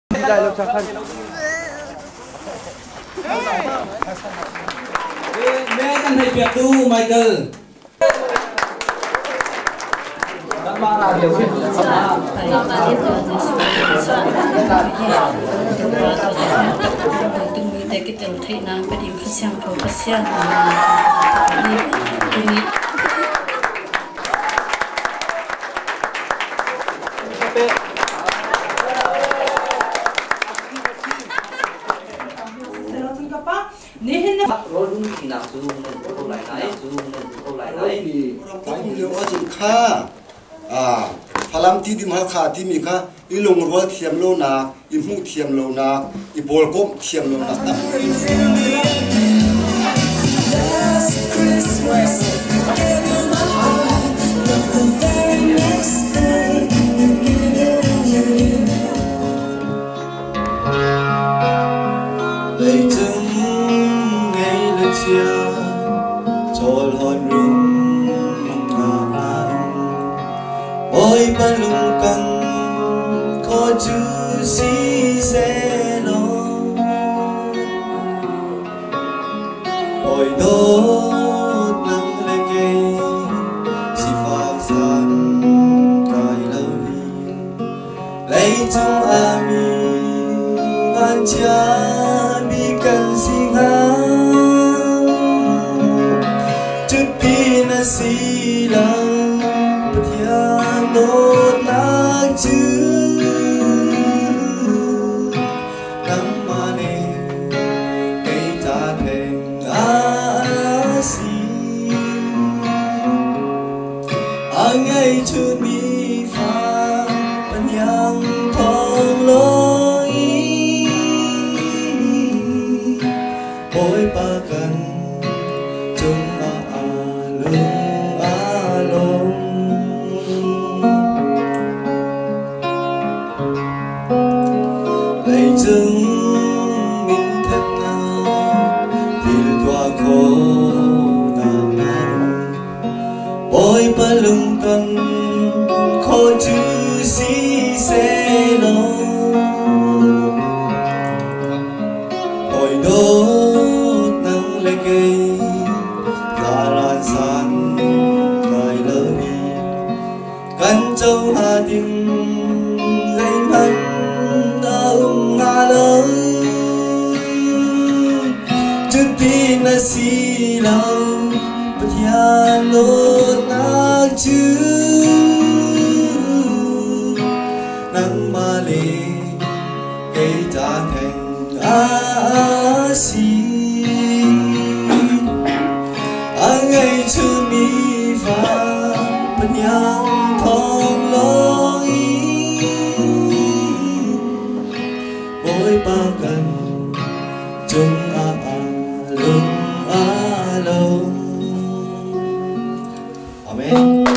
Dialog sa kan. Mẹ anh thầy Việt tu Michael. Phalam ti dim ha kha ti mi kha ilung ro thiam lo na I mu thiam lo na I bol kom thiam lo na ta lấy từng ngày lệ chia cho hồn rung ôi ba lung căng có chữ si sẽ lo ôi đốt nắng lệ kê si phang san cài lâu lấy chung ami van cha bi cần si ngang chút pi na si lang đốt nắng chữ nắng mà nè cây ta thèm asi anh ấy chưa mi pha bên yang thong lối mỗi ba cần chung lung lấy chứng minh thật na vì tòa khổ nàng nàng bôi ba lưng tân khó chữ si sẽ lo hồi đốt nắng lệ cây và lan san cài lỡ đi căn châu hà tình danh hân chút tin là si lâu bất hiền lốt nát chữ nắng ma lệ cây ta thành si anh ấy chưa mi pha bất hiền thong lối mỗi ba cần chung lung Amen.